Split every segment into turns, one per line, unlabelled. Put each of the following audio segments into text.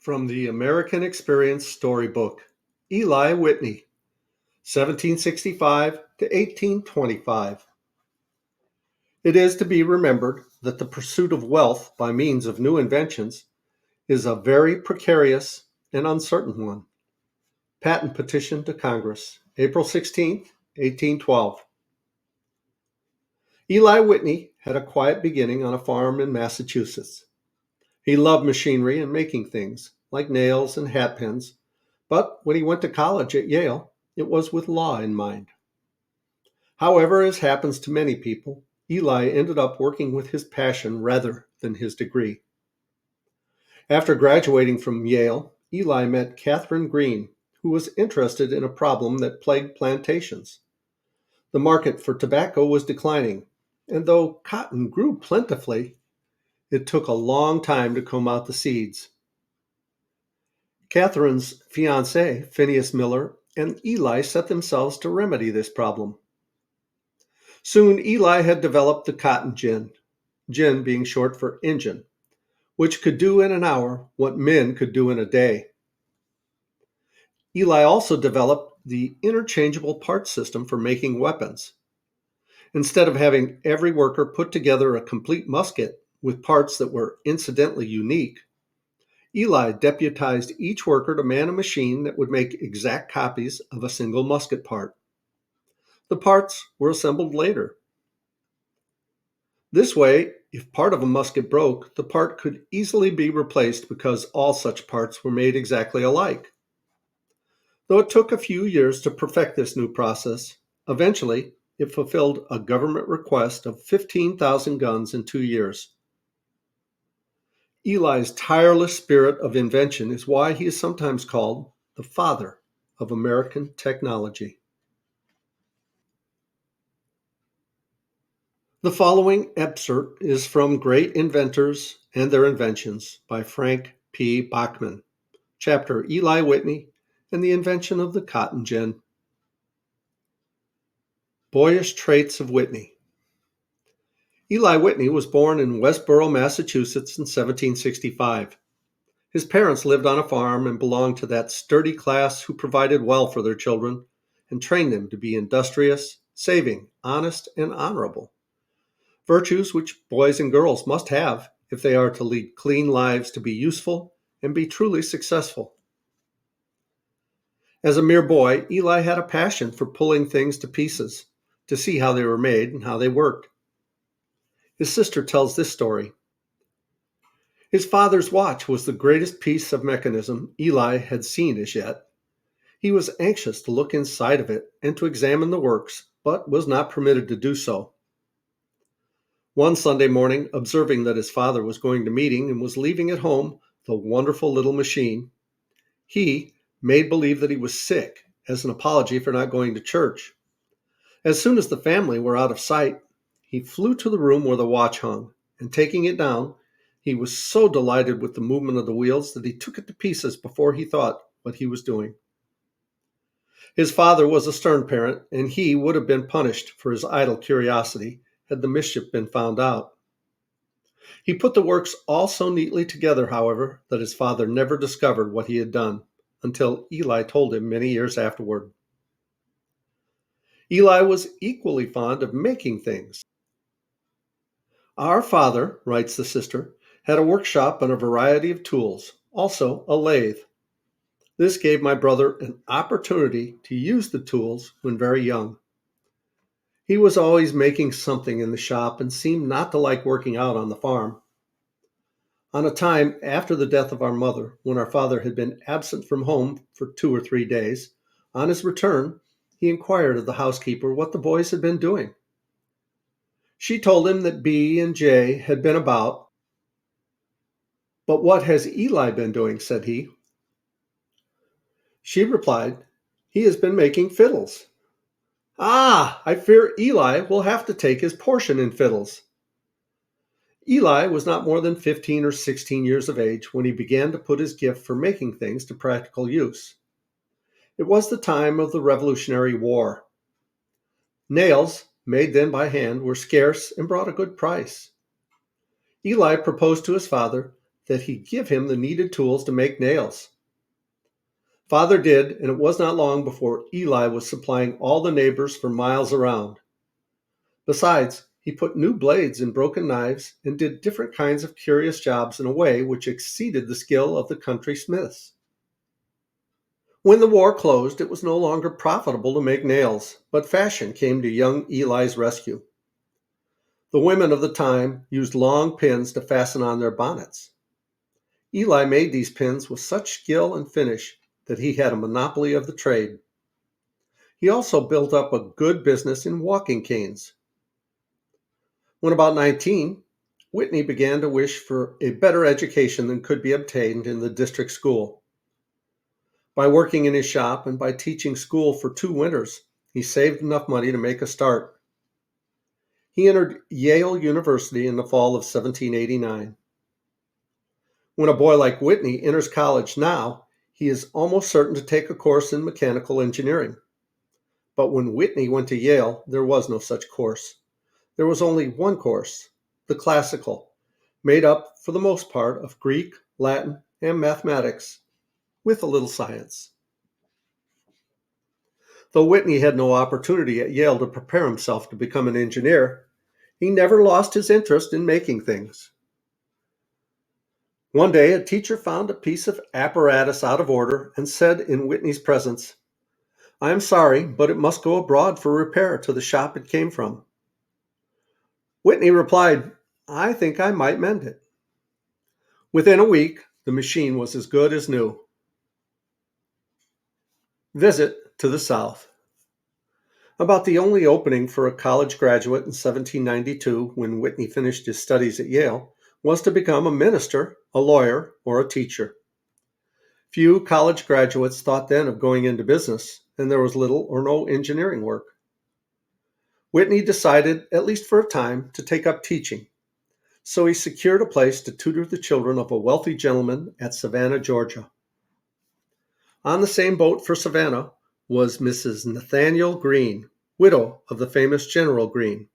From the American Experience Storybook, Eli Whitney, 1765 to 1825. It is to be remembered that the pursuit of wealth by means of new inventions is a very precarious and uncertain one. Patent petition to Congress, April 16, 1812. Eli Whitney had a quiet beginning on a farm in Massachusetts. He loved machinery and making things, like nails and hat pins, but when he went to college at Yale, it was with law in mind. However, as happens to many people, Eli ended up working with his passion rather than his degree. After graduating from Yale, Eli met Catherine Green, who was interested in a problem that plagued plantations. The market for tobacco was declining, and though cotton grew plentifully, it took a long time to comb out the seeds. Catherine's fiancé, Phineas Miller, and Eli set themselves to remedy this problem. Soon Eli had developed the cotton gin being short for engine, which could do in an hour what men could do in a day. Eli also developed the interchangeable parts system for making weapons. Instead of having every worker put together a complete musket with parts that were incidentally unique, Eli deputized each worker to man a machine that would make exact copies of a single musket part. The parts were assembled later. This way, if part of a musket broke, the part could easily be replaced because all such parts were made exactly alike. Though it took a few years to perfect this new process, eventually it fulfilled a government request of 15,000 guns in 2 years. Eli's tireless spirit of invention is why he is sometimes called the father of American technology. The following excerpt is from Great Inventors and Their Inventions by Frank P. Bachman, chapter Eli Whitney and the Invention of the Cotton Gin. Boyish Traits of Whitney. Eli Whitney was born in Westborough, Massachusetts in 1765. His parents lived on a farm and belonged to that sturdy class who provided well for their children and trained them to be industrious, saving, honest, and honorable. Virtues which boys and girls must have if they are to lead clean lives, to be useful, and be truly successful. As a mere boy, Eli had a passion for pulling things to pieces, to see how they were made and how they worked. His sister tells this story. His father's watch was the greatest piece of mechanism Eli had seen as yet. He was anxious to look inside of it and to examine the works, but was not permitted to do so. One Sunday morning, observing that his father was going to meeting and was leaving at home the wonderful little machine, he made believe that he was sick as an apology for not going to church. As soon as the family were out of sight, he flew to the room where the watch hung, and taking it down, he was so delighted with the movement of the wheels that he took it to pieces before he thought what he was doing. His father was a stern parent, and he would have been punished for his idle curiosity had the mischief been found out. He put the works all so neatly together, however, that his father never discovered what he had done, until Eli told him many years afterward. Eli was equally fond of making things. Our father, writes the sister, had a workshop and a variety of tools, also a lathe. This gave my brother an opportunity to use the tools when very young. He was always making something in the shop and seemed not to like working out on the farm. On a time after the death of our mother, when our father had been absent from home for 2 or 3 days, on his return, he inquired of the housekeeper what the boys had been doing. She told him that B and J had been about. "But what has Eli been doing?" said he. She replied, "He has been making fiddles." "Ah, I fear Eli will have to take his portion in fiddles." Eli was not more than 15 or 16 years of age when he began to put his gift for making things to practical use. It was the time of the Revolutionary War. Nails, made then by hand, were scarce and brought a good price. Eli proposed to his father that he give him the needed tools to make nails. Father did, and it was not long before Eli was supplying all the neighbors for miles around. Besides, he put new blades in broken knives and did different kinds of curious jobs in a way which exceeded the skill of the country smiths. When the war closed, it was no longer profitable to make nails, but fashion came to young Eli's rescue. The women of the time used long pins to fasten on their bonnets. Eli made these pins with such skill and finish that he had a monopoly of the trade. He also built up a good business in walking canes. When about 19, Whitney began to wish for a better education than could be obtained in the district school. By working in his shop and by teaching school for 2 winters, he saved enough money to make a start. He entered Yale University in the fall of 1789. When a boy like Whitney enters college now, he is almost certain to take a course in mechanical engineering. But when Whitney went to Yale, there was no such course. There was only one course, the classical, made up for the most part of Greek, Latin, and mathematics, with a little science. Though Whitney had no opportunity at Yale to prepare himself to become an engineer, he never lost his interest in making things. One day, a teacher found a piece of apparatus out of order and said in Whitney's presence, "I am sorry, but it must go abroad for repair to the shop it came from." Whitney replied, "I think I might mend it." Within a week, the machine was as good as new. Visit to the South. About the only opening for a college graduate in 1792, when Whitney finished his studies at Yale, was to become a minister, a lawyer, or a teacher. Few college graduates thought then of going into business, and there was little or no engineering work. Whitney decided, at least for a time, to take up teaching, so he secured a place to tutor the children of a wealthy gentleman at Savannah, Georgia. On the same boat for Savannah was Mrs. Nathaniel Greene, widow of the famous General Greene.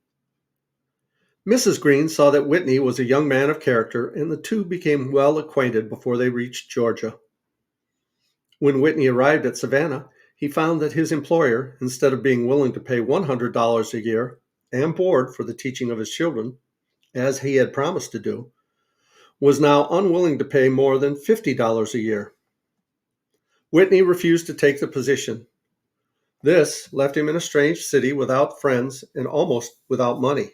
Mrs. Greene saw that Whitney was a young man of character, and the two became well acquainted before they reached Georgia. When Whitney arrived at Savannah, he found that his employer, instead of being willing to pay $100 a year and board for the teaching of his children, as he had promised to do, was now unwilling to pay more than $50 a year. Whitney refused to take the position. This left him in a strange city without friends and almost without money.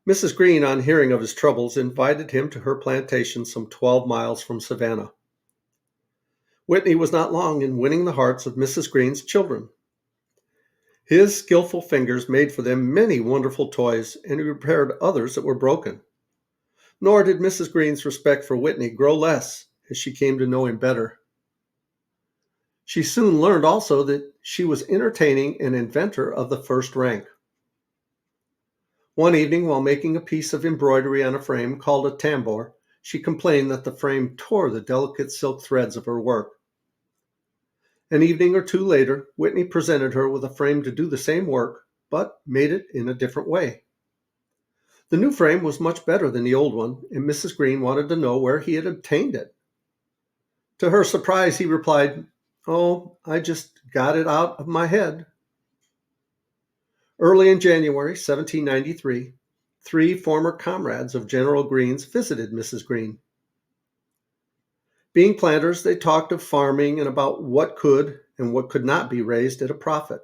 Mrs. Greene, on hearing of his troubles, invited him to her plantation some 12 miles from Savannah. Whitney was not long in winning the hearts of Mrs. Greene's children. His skillful fingers made for them many wonderful toys, and he repaired others that were broken. Nor did Mrs. Greene's respect for Whitney grow less as she came to know him better. She soon learned also that she was entertaining an inventor of the first rank. One evening, while making a piece of embroidery on a frame called a tambour, she complained that the frame tore the delicate silk threads of her work. An evening or two later, Whitney presented her with a frame to do the same work, but made it in a different way. The new frame was much better than the old one, and Mrs. Greene wanted to know where he had obtained it. To her surprise, he replied, "Oh, I just got it out of my head." Early in January 1793, 3 former comrades of General Greene's visited Mrs. Greene. Being planters, they talked of farming and about what could and what could not be raised at a profit.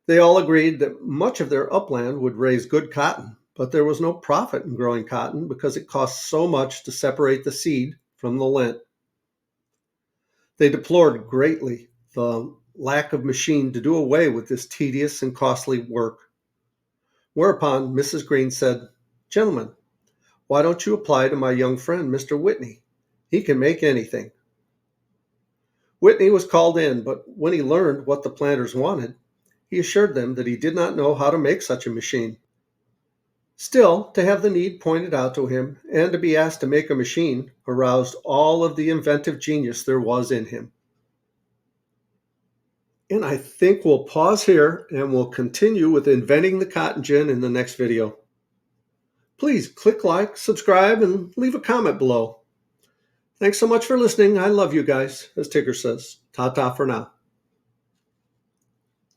They all agreed that much of their upland would raise good cotton, but there was no profit in growing cotton because it cost so much to separate the seed from the lint. They deplored greatly the lack of machine to do away with this tedious and costly work. Whereupon Mrs. Greene said, "Gentlemen, why don't you apply to my young friend, Mr. Whitney? He can make anything." Whitney was called in, but when he learned what the planters wanted, he assured them that he did not know how to make such a machine. Still, to have the need pointed out to him and to be asked to make a machine aroused all of the inventive genius there was in him. And I think we'll pause here and we'll continue with inventing the cotton gin in the next video. Please click like, subscribe, and leave a comment below. Thanks so much for listening. I love you guys, as Tigger says. Ta-ta for now.